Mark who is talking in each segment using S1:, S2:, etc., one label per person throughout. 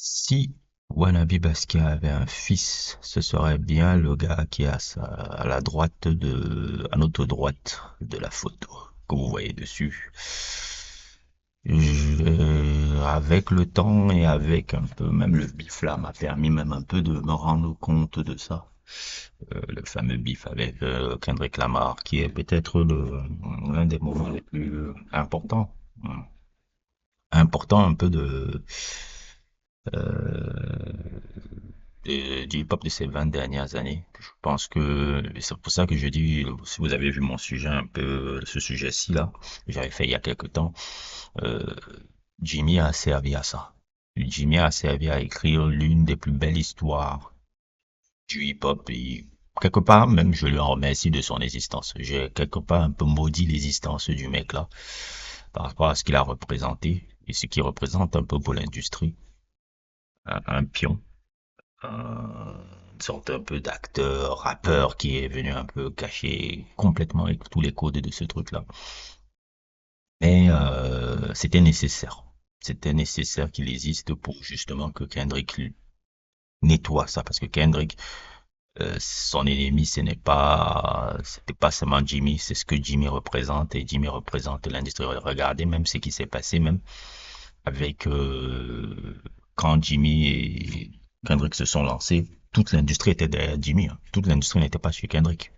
S1: Si Wannabe Basquiat avait un fils, ce serait bien le gars qui est à la droite à notre droite de la photo que vous voyez dessus. Avec le temps et avec un peu, même le bif là m'a permis même un peu de me rendre compte de ça. Le fameux bif avec Kendrick Lamar, qui est peut-être l'un des moments les plus importants un peu euh, du hip-hop de ces 20 dernières années. Je pense que c'est pour ça que je dis, si vous avez vu mon sujet un peu, ce sujet-ci là, que j'avais fait il y a quelque temps, euh, Jimmy a servi à ça. Jimmy a servi à écrire l'une des plus belles histoires du hip-hop et quelque part même je lui en remercie de son existence. J'ai quelque part un peu maudit l'existence du mec là par rapport à ce qu'il a représenté et ce qu'il représente un peu pour l'industrie. Un pion, une sorte un peu d'acteur, rappeur qui est venu un peu cacher complètement avec tous les codes de ce truc-là. Mais c'était nécessaire. C'était nécessaire qu'il existe pour justement que Kendrick nettoie ça. Parce que Kendrick, son ennemi, c'était pas seulement Jimmy, c'est ce que Jimmy représente. Et Jimmy représente l'industrie. Regardez même ce qui s'est passé même avec quand Jimmy et Kendrick se sont lancés, toute l'industrie était derrière Jimmy, hein. Toute l'industrie n'était pas sur Kendrick.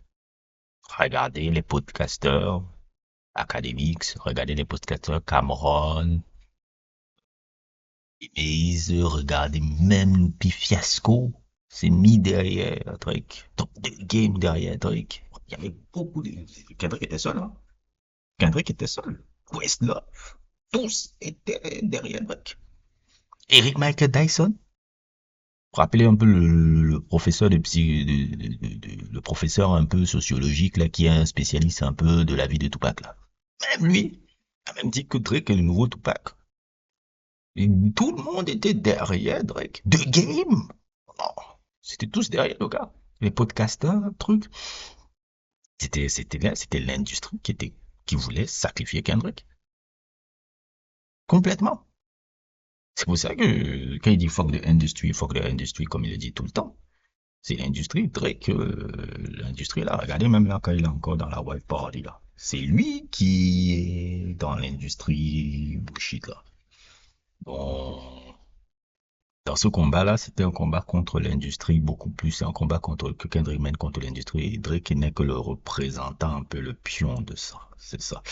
S1: Regardez les podcasters académiques, regardez les podcasters Cameron, Maze, regardez même le Fiasco, c'est mis derrière Drake, top 2 game derrière Drake. Il y avait beaucoup de... Kendrick était seul, hein. Kendrick était seul. Questlove, tous étaient derrière Drake. Eric Michael Dyson, rappelez un peu le professeur le professeur un peu sociologique là, qui est un spécialiste un peu de la vie de Tupac là. Même lui a même dit que Drake est le nouveau Tupac. Et tout le monde était derrière Drake. The Game. Oh, c'était tous derrière le gars. Les podcasters, trucs. C'était l'industrie qui voulait sacrifier Kendrick. Complètement. C'est pour ça que quand il dit fuck the industry, comme il le dit tout le temps. C'est l'industrie, Drake, l'industrie là, regardez même là quand il est encore dans la wife party là. C'est lui qui est dans l'industrie bullshit là. Bon, dans ce combat-là, c'était un combat contre l'industrie beaucoup plus, c'est un combat contre que Kendrick mène contre l'industrie. Et Drake n'est que le représentant, un peu le pion de ça, c'est ça.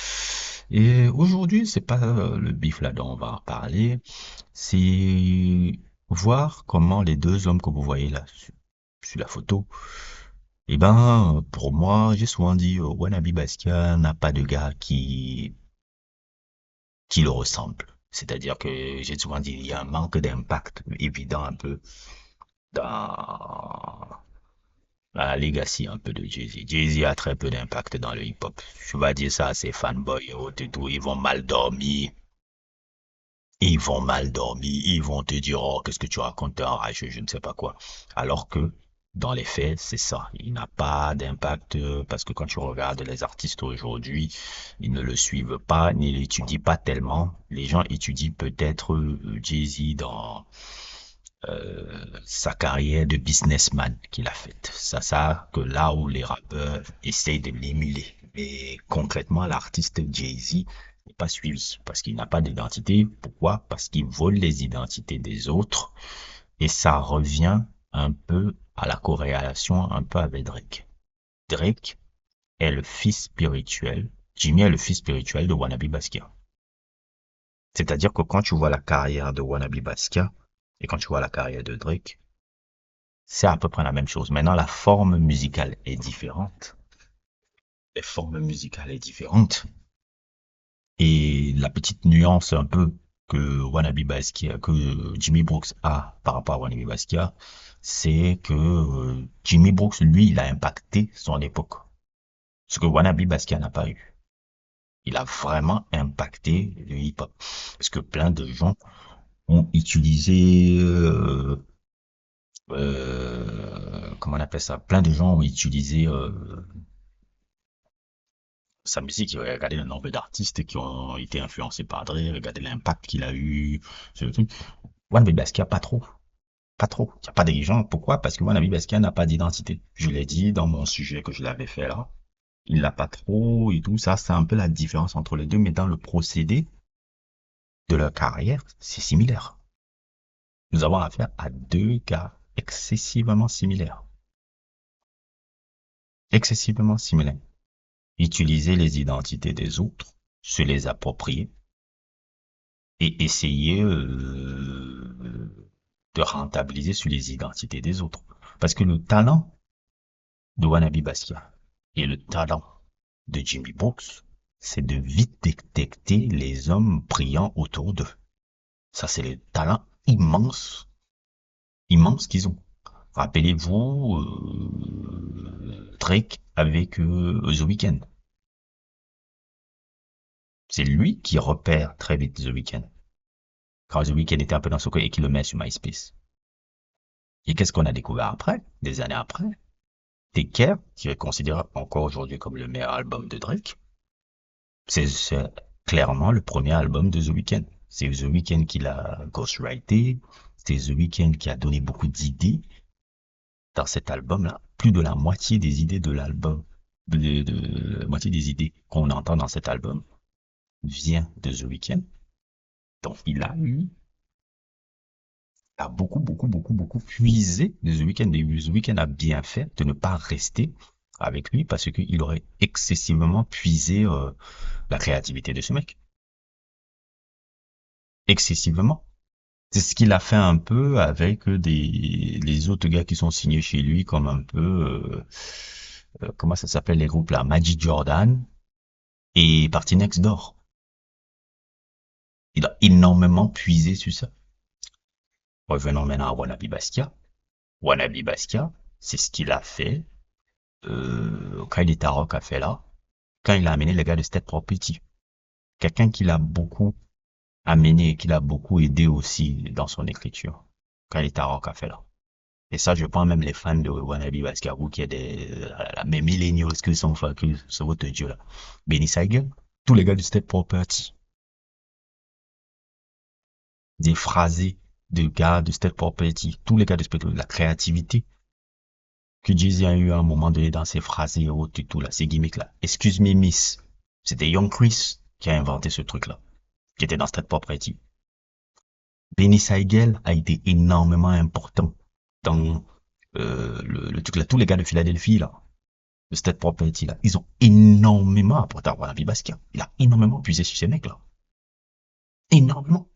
S1: Et aujourd'hui, c'est pas le bif là dont on va parler, c'est voir comment les deux hommes que vous voyez là sur la photo. Eh ben, pour moi, j'ai souvent dit, Wannabe Basquiat n'a pas de gars qui le ressemble. C'est-à-dire que j'ai souvent dit, il y a un manque d'impact évident un peu dans la legacy un peu de Jay-Z. Jay-Z a très peu d'impact dans le hip-hop. Je vais dire ça à ses fanboys et autres et tout, ils vont mal dormir. Ils vont mal dormir, ils vont te dire, oh, qu'est-ce que tu racontes, t'es enragé, je ne sais pas quoi. Alors que, dans les faits, c'est ça. Il n'a pas d'impact parce que quand tu regardes les artistes aujourd'hui, ils ne le suivent pas, ni l'étudient pas tellement. Les gens étudient peut-être Jay-Z dans sa carrière de businessman qu'il a faite. Ça, que là où les rappeurs essayent de l'émuler. Mais concrètement, l'artiste Jay-Z n'est pas suivi parce qu'il n'a pas d'identité. Pourquoi? Parce qu'il vole les identités des autres et ça revient un peu à la corrélation un peu avec Drake. Drake est le fils spirituel, Jimmy est le fils spirituel de Wannabe Basquiat. C'est-à-dire que quand tu vois la carrière de Wannabe Basquiat et quand tu vois la carrière de Drake, c'est à peu près la même chose. Maintenant, la forme musicale est différente. Les formes musicales est différente. Et la petite nuance un peu que Wannabe Basquiat, que Jimmy Brooks a par rapport à Wannabe Basquiat, c'est que Jimmy Brooks, lui, il a impacté son époque. Ce que Wannabe Basquiat n'a pas eu. Il a vraiment impacté le hip-hop. Parce que plein de gens ont utilisé comment on appelle ça? Plein de gens ont utilisé sa musique. Regardez le nombre d'artistes qui ont été influencés par Dre, regardez l'impact qu'il a eu sur le truc. Wannabe Basquiat, pas trop. Pas trop. Il n'y a pas des gens. Pourquoi? Parce que Wannabe Basquiat n'a pas d'identité. Je l'ai dit dans mon sujet que je l'avais fait là. Il l'a pas trop et tout. Ça, c'est un peu la différence entre les deux. Mais dans le procédé de leur carrière, c'est similaire. Nous avons affaire à deux gars excessivement similaires. Excessivement similaires. Utiliser les identités des autres, se les approprier et essayer de rentabiliser sur les identités des autres. Parce que le talent de Wannabe Basquiat et le talent de Jimmy Brooks, c'est de vite détecter les hommes brillants autour d'eux. Ça, c'est le talent immense, immense qu'ils ont. Rappelez-vous Drake avec The Weeknd. C'est lui qui repère très vite The Weeknd. Quand The Weeknd était un peu dans ce coin et qu'il le met sur MySpace. Et qu'est-ce qu'on a découvert après, des années après? Take Care, qui est considéré encore aujourd'hui comme le meilleur album de Drake. C'est clairement le premier album de The Weeknd. C'est The Weeknd qui l'a ghostwrité. C'est The Weeknd qui a donné beaucoup d'idées dans cet album-là. Plus de la moitié des idées de l'album, de la moitié des idées qu'on entend dans cet album vient de The Weeknd. Donc a beaucoup puisé de The Weeknd. Et The Weeknd a bien fait de ne pas rester avec lui parce qu'il aurait excessivement puisé la créativité de ce mec. Excessivement. C'est ce qu'il a fait un peu avec les autres gars qui sont signés chez lui, comme un peu, comment ça s'appelle les groupes là, Magic Jordan et Party Next Door. Il a énormément puisé sur ça. Revenons maintenant à Wannabe Basquiat. Wannabe Basquiat, c'est ce qu'il a fait quand il était à Rock a fait là, quand il a amené les gars de State Property. Quelqu'un qui l'a beaucoup amené et qui l'a beaucoup aidé aussi dans son écriture. Quand il était à Rock a fait là. Et ça, je prends même les fans de Wannabe Basquiat, qui est mes millennials qui sont que c'est votre dieu là. Benny Siegel, tous les gars de State Property. Des phrasés de gars de State Property, tous les gars de State Property, la créativité que Jay-Z a eu à un moment donné dans ses phrases et autres et tout là, ces gimmicks là. Excuse me miss. C'était Young Chris qui a inventé ce truc là, qui était dans State Property. Benny Siegel a été énormément important dans le truc là. Tous les gars de Philadelphie là, de State Property là, ils ont énormément apporté à Wannabe Basquiat. Il a énormément puisé sur ces mecs là. Énormément.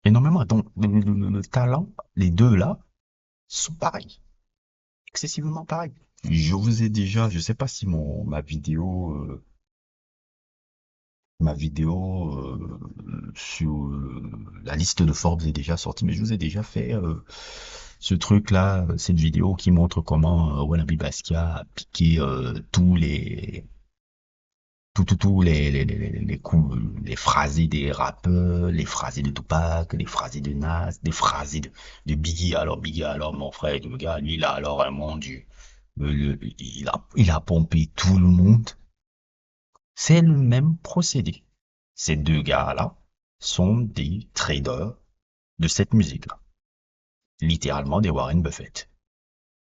S1: Énormément. Donc le talent, les deux là, sont pareils. Excessivement pareils. Je vous ai déjà, je sais pas si ma vidéo sur la liste de Forbes est déjà sortie, mais je vous ai déjà fait ce truc-là, cette vidéo qui montre comment Wannabe Basquiat a piqué tous les coups, les phrasés des rappeurs, les phrasés de Tupac, les phrasés de Nas, les phrasés de Biggie. Alors Biggie, alors mon frère, le gars, lui, là, alors, mon Dieu, il a pompé tout le monde. C'est le même procédé. Ces deux gars-là sont des traders de cette musique-là. Littéralement des Warren Buffett.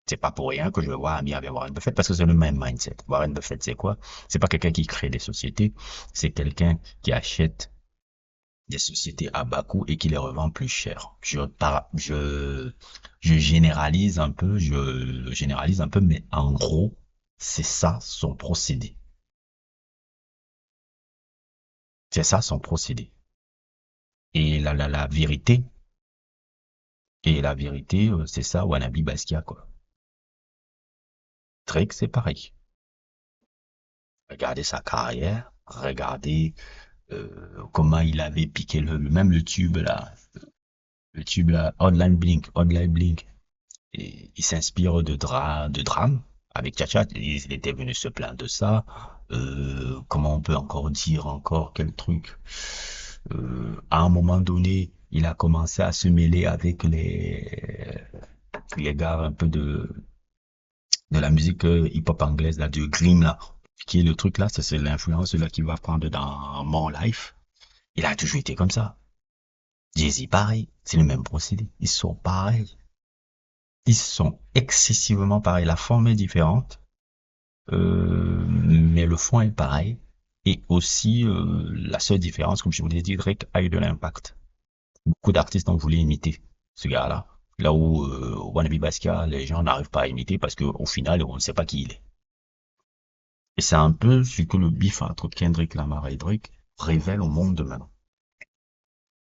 S1: C'est pas pour rien que je vois ami avec Warren Buffett parce que c'est le même mindset. Warren Buffett, c'est quoi? C'est pas quelqu'un qui crée des sociétés, c'est quelqu'un qui achète des sociétés à bas coût et qui les revend plus cher. Je généralise un peu, mais en gros, c'est ça son procédé. C'est ça son procédé. Et la vérité, c'est ça, Wannabe Basquiat, quoi. Drake, c'est pareil. Regardez sa carrière, regardez comment il avait piqué même le tube là, Hotline Blink. Et il s'inspire de drame avec Chacha. Il était venu se plaindre de ça. Comment on peut encore dire encore quel truc? À un moment donné, il a commencé à se mêler avec les gars un peu de la musique hip-hop anglaise, là, de Grimm, là, qui est le truc là, ça c'est l'influence là qu'il va prendre dans More Life. Il a toujours été comme ça. Jay-Z, pareil. C'est le même procédé. Ils sont pareils. Ils sont excessivement pareils. La forme est différente, mais le fond est pareil. Et aussi, la seule différence, comme je vous l'ai dit, Drake a eu de l'impact. Beaucoup d'artistes ont voulu imiter ce gars-là. Là où Wannabe Basquiat, les gens n'arrivent pas à imiter parce qu'au final, on ne sait pas qui il est. Et c'est un peu ce que le bif entre Kendrick Lamar et Drake révèle au monde de maintenant.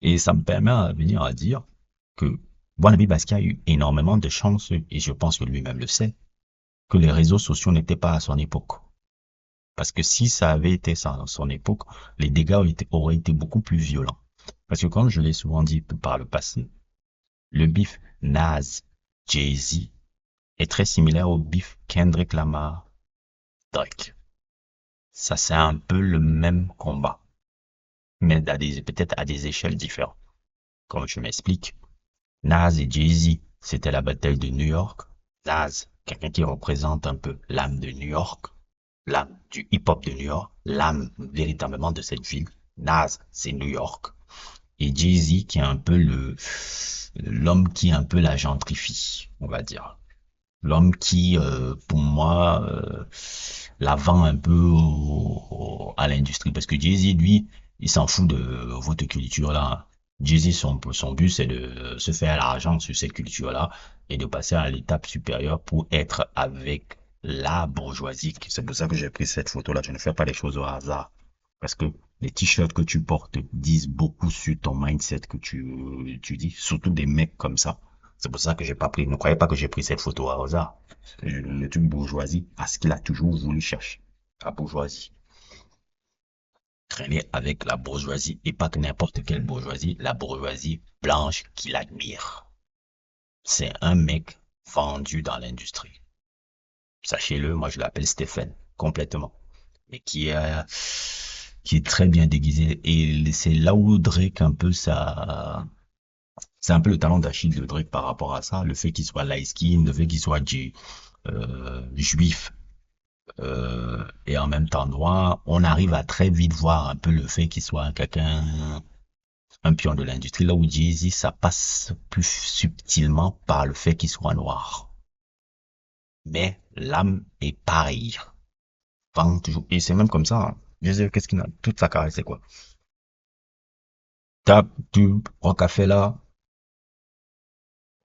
S1: Et ça me permet à venir à dire que Wannabe Basquiat a eu énormément de chance, et je pense que lui-même le sait, que les réseaux sociaux n'étaient pas à son époque. Parce que si ça avait été ça à son époque, les dégâts auraient été beaucoup plus violents. Parce que comme je l'ai souvent dit par le passé, le bif Nas, Jay-Z est très similaire au bif Kendrick Lamar, Drake. Ça, c'est un peu le même combat, mais peut-être à des échelles différentes. Comme je m'explique, Nas et Jay-Z, c'était la bataille de New York. Nas, quelqu'un qui représente un peu l'âme de New York, l'âme du hip-hop de New York, l'âme véritablement de cette ville. Nas, c'est New York. Et Jay-Z, qui est un peu l'homme qui est un peu la gentrifie, on va dire. L'homme qui, pour moi, la vend un peu à l'industrie. Parce que Jay-Z, lui, il s'en fout de votre culture-là. Jay-Z, son but, c'est de se faire l'argent sur cette culture-là et de passer à l'étape supérieure pour être avec la bourgeoisie. C'est pour ça que j'ai pris cette photo-là. Je ne fais pas les choses au hasard. Parce que les t-shirts que tu portes disent beaucoup sur ton mindset que tu dis, surtout des mecs comme ça. C'est pour ça que j'ai pas pris, ne croyez pas que j'ai pris cette photo à hasard. Le truc bourgeoisie, à ce qu'il a toujours voulu chercher. La bourgeoisie. Traîner avec la bourgeoisie, et pas que n'importe quelle bourgeoisie, la bourgeoisie blanche qu'il admire. C'est un mec vendu dans l'industrie. Sachez-le, moi je l'appelle Stephen, complètement. Mais qui est très bien déguisé. Et c'est là où Drake un peu ça, c'est un peu le talent d'Achille de Drake par rapport à ça. Le fait qu'il soit light skin, le fait qu'il soit juif, et en même temps noir, on arrive à très vite voir un peu le fait qu'il soit quelqu'un, un pion de l'industrie, là où Jay-Z, ça passe plus subtilement par le fait qu'il soit noir. Mais l'âme est pareille. Enfin, toujours. Et c'est même comme ça, hein. Jay-Z, qu'est-ce qu'il a? Toute sa carrière, c'est quoi? Tap, tube, Rockefeller,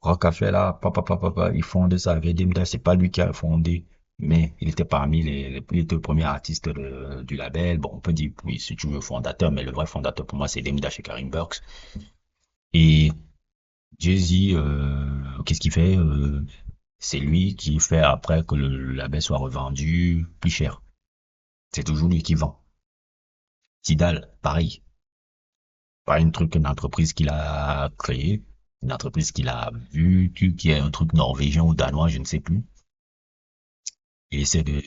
S1: Rockefeller, papa, papa, papa, il fonde ça avec Demda, c'est pas lui qui a fondé, mais il était parmi il était le premier artiste du label. Bon, on peut dire, oui, si tu veux, fondateur, mais le vrai fondateur pour moi, c'est Demda chez Karim Burks. Et Jay-Z, qu'est-ce qu'il fait? C'est lui qui fait après que le label soit revendu plus cher. C'est toujours lui qui vend. Tidal, pareil. Pas une truc, une entreprise qu'il a créée, une entreprise qu'il a vue, qui est un truc norvégien ou danois, je ne sais plus. Il essaie de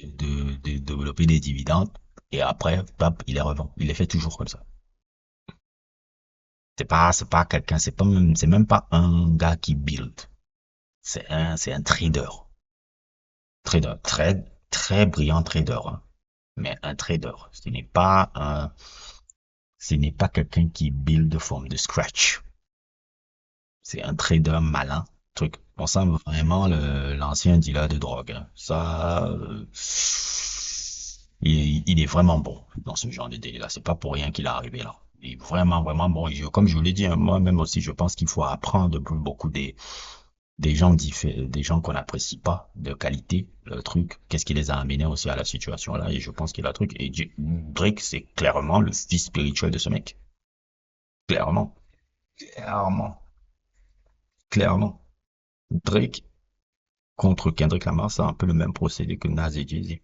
S1: développer des dividendes et après, pap, il les revend. Il les fait toujours comme ça. C'est pas quelqu'un, c'est même pas un gars qui build. C'est un trader. Trader, très, très brillant trader, hein. Mais un trader. Ce n'est pas quelqu'un qui build de forme de scratch. C'est un trader malin. Truc. On sent vraiment l'ancien dealer de drogue, hein. Ça, il est vraiment bon dans ce genre de délire-là. C'est pas pour rien qu'il est arrivé là. Il est vraiment, vraiment bon. Et comme je vous l'ai dit, hein, moi-même aussi, je pense qu'il faut apprendre beaucoup des gens des gens qu'on n'apprécie pas, de qualité, le truc. Qu'est-ce qui les a amenés aussi à la situation là? Et je pense qu'il a un truc. Et Drake, c'est clairement le fils spirituel de ce mec. Clairement. Clairement. Clairement. Drake contre Kendrick Lamar, c'est un peu le même procédé que Nas et Jay-Z.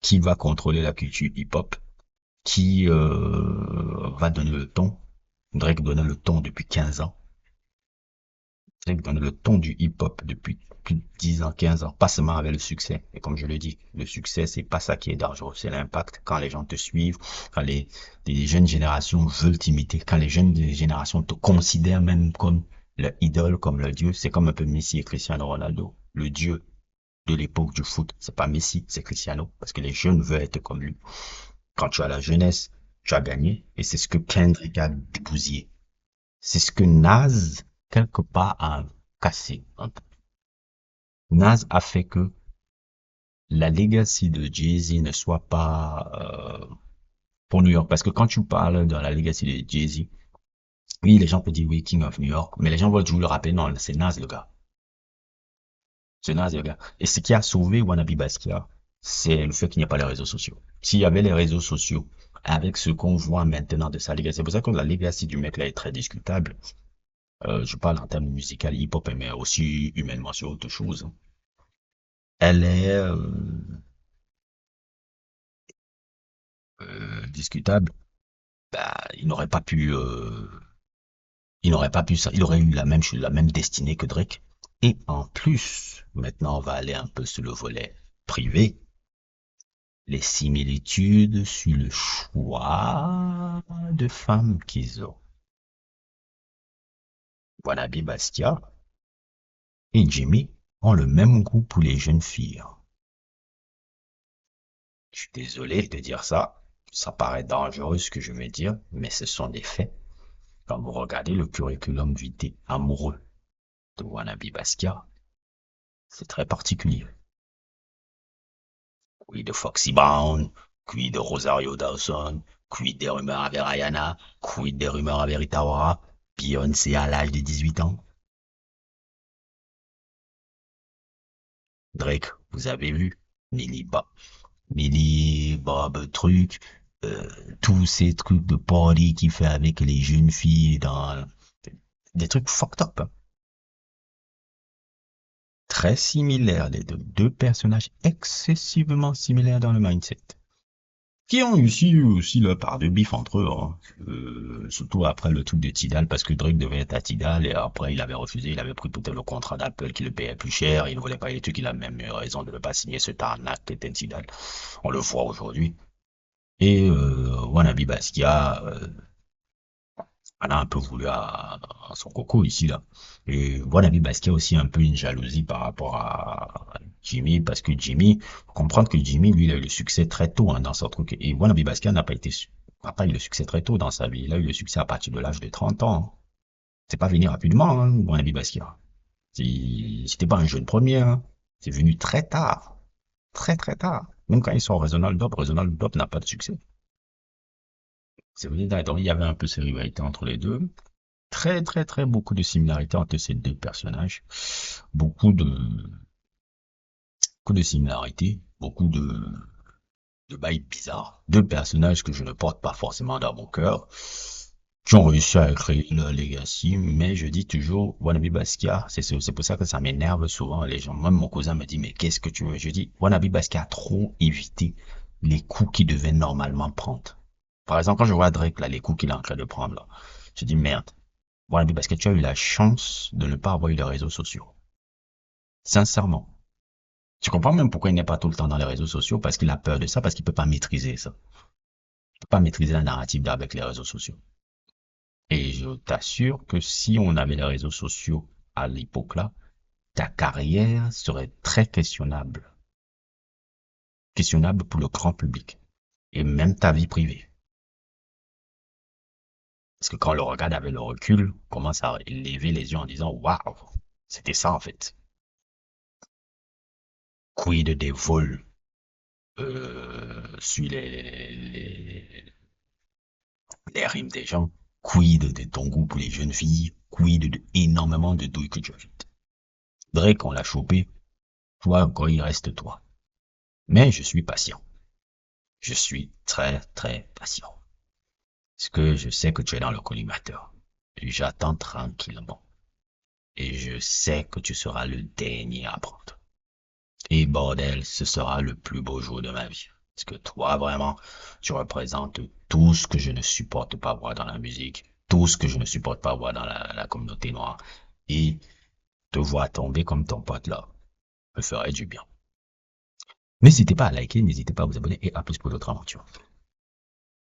S1: Qui va contrôler la culture hip-hop? Qui va donner le ton? Drake donnait le ton depuis 15 ans. Drake donne le ton du hip-hop depuis plus de 10 ans, 15 ans, pas seulement avec le succès. Et comme je le dis, le succès, c'est pas ça qui est dangereux, c'est l'impact. Quand les gens te suivent, quand les jeunes générations veulent t'imiter, quand les jeunes générations te considèrent même comme leur idole, comme leur dieu, c'est comme un peu Messi et Cristiano Ronaldo. Le dieu de l'époque du foot, c'est pas Messi, c'est Cristiano, parce que les jeunes veulent être comme lui. Quand tu as la jeunesse, tu as gagné, et c'est ce que Kendrick a bousillé. C'est ce que Nas, quelque part, a cassé un peu. Nas a fait que la legacy de Jay-Z ne soit pas pour New York. Parce que quand tu parles de la legacy de Jay-Z, oui, les gens peuvent dire oui, King of New York, mais les gens veulent toujours le rappeler, non, c'est Nas le gars. C'est Nas le gars. Et ce qui a sauvé Wannabe Basquiat, c'est le fait qu'il n'y a pas les réseaux sociaux. S'il y avait les réseaux sociaux, avec ce qu'on voit maintenant de sa legacy, c'est pour ça que la legacy du mec là est très discutable. Je parle en termes musical, hip-hop, mais aussi humainement sur autre chose. Elle est discutable. Bah, il n'aurait pas pu ça, il aurait eu la même chose, la même destinée que Drake. Et en plus, maintenant on va aller un peu sur le volet privé, les similitudes sur le choix de femmes qu'ils ont. Wannabe Basquiat et Jimmy ont le même goût pour les jeunes filles. Je suis désolé de dire ça, ça paraît dangereux ce que je vais dire, mais ce sont des faits. Quand vous regardez le curriculum vitae amoureux de Wannabe Basquiat, c'est très particulier. Quid de Foxy Brown, quid de Rosario Dawson, quid des rumeurs avec Rihanna, quid des rumeurs avec Rita Ora, Beyoncé à l'âge de 18 ans. Drake, vous avez vu, Millie Bob truc, tous ces trucs de party qu'il fait avec les jeunes filles dans des trucs fucked up, hein. Très similaires, les deux personnages excessivement similaires dans le mindset. Qui ont eu aussi leur part de bif entre eux, hein. Surtout après le truc de Tidal, parce que Drake devait être à Tidal, et après il avait refusé, il avait pris peut-être le contrat d'Apple qui le payait plus cher, il ne voulait pas les trucs, il a même eu raison de ne pas signer ce tarnac qui était Tidal. On le voit aujourd'hui. Et Wannabe Basquiat, elle a un peu voulu à son coco ici, là. Et Wannabe Basquiat a aussi un peu une jalousie par rapport à Jimmy, parce que Jimmy, faut comprendre que Jimmy, lui, il a eu le succès très tôt, hein, dans son truc. Et Wannabe Basquiat n'a pas eu le succès très tôt dans sa vie. Il a eu le succès à partir de l'âge de 30 ans, hein. C'est pas venu rapidement, hein, Wannabe Basquiat. C'était pas un jeune premier, hein. C'est venu très tard. Très, très tard. Même quand ils sont Reasonable Doubt n'a pas de succès. C'est venu tard. Donc, il y avait un peu ces rivalités entre les deux. Très, très, très beaucoup de similarités entre ces deux personnages. Beaucoup de, beaucoup de similarités. Beaucoup de bails bizarres. Deux personnages que je ne porte pas forcément dans mon cœur. Qui ont réussi à créer leur legacy, mais je dis toujours, Wannabe Basquiat, c'est pour ça que ça m'énerve souvent les gens. Même mon cousin me dit, mais qu'est-ce que tu veux? Je dis, Wannabe Basquiat a trop évité les coups qu'il devait normalement prendre. Par exemple, quand je vois Drake, là, les coups qu'il est en train de prendre, là, je dis, merde. Wannabe Basquiat, tu as eu la chance de ne pas avoir eu les réseaux sociaux. Sincèrement. Tu comprends même pourquoi il n'est pas tout le temps dans les réseaux sociaux, parce qu'il a peur de ça, parce qu'il peut pas maîtriser ça. Il peut pas maîtriser la narrative avec les réseaux sociaux. Et je t'assure que si on avait les réseaux sociaux à l'époque là, ta carrière serait très questionnable. Questionnable pour le grand public. Et même ta vie privée. Parce que quand on le regarde avec le recul, on commence à lever les yeux en disant, waouh, c'était ça en fait. Quid des vols sur les rimes des gens. Quid de ton goût pour les jeunes filles. Quid de énormément de douilles que tu ajoutes. Drake, on l'a chopé. Toi, encore, il reste toi. Mais je suis patient. Je suis très, très patient. Parce que je sais que tu es dans le collimateur. J'attends tranquillement. Et je sais que tu seras le dernier à prendre. Et bordel, ce sera le plus beau jour de ma vie. Parce que toi, vraiment, tu représentes tout ce que je ne supporte pas voir dans la musique, tout ce que je ne supporte pas voir dans la communauté noire. Et te voir tomber comme ton pote là me ferait du bien. N'hésitez pas à liker, n'hésitez pas à vous abonner et à plus pour d'autres aventures.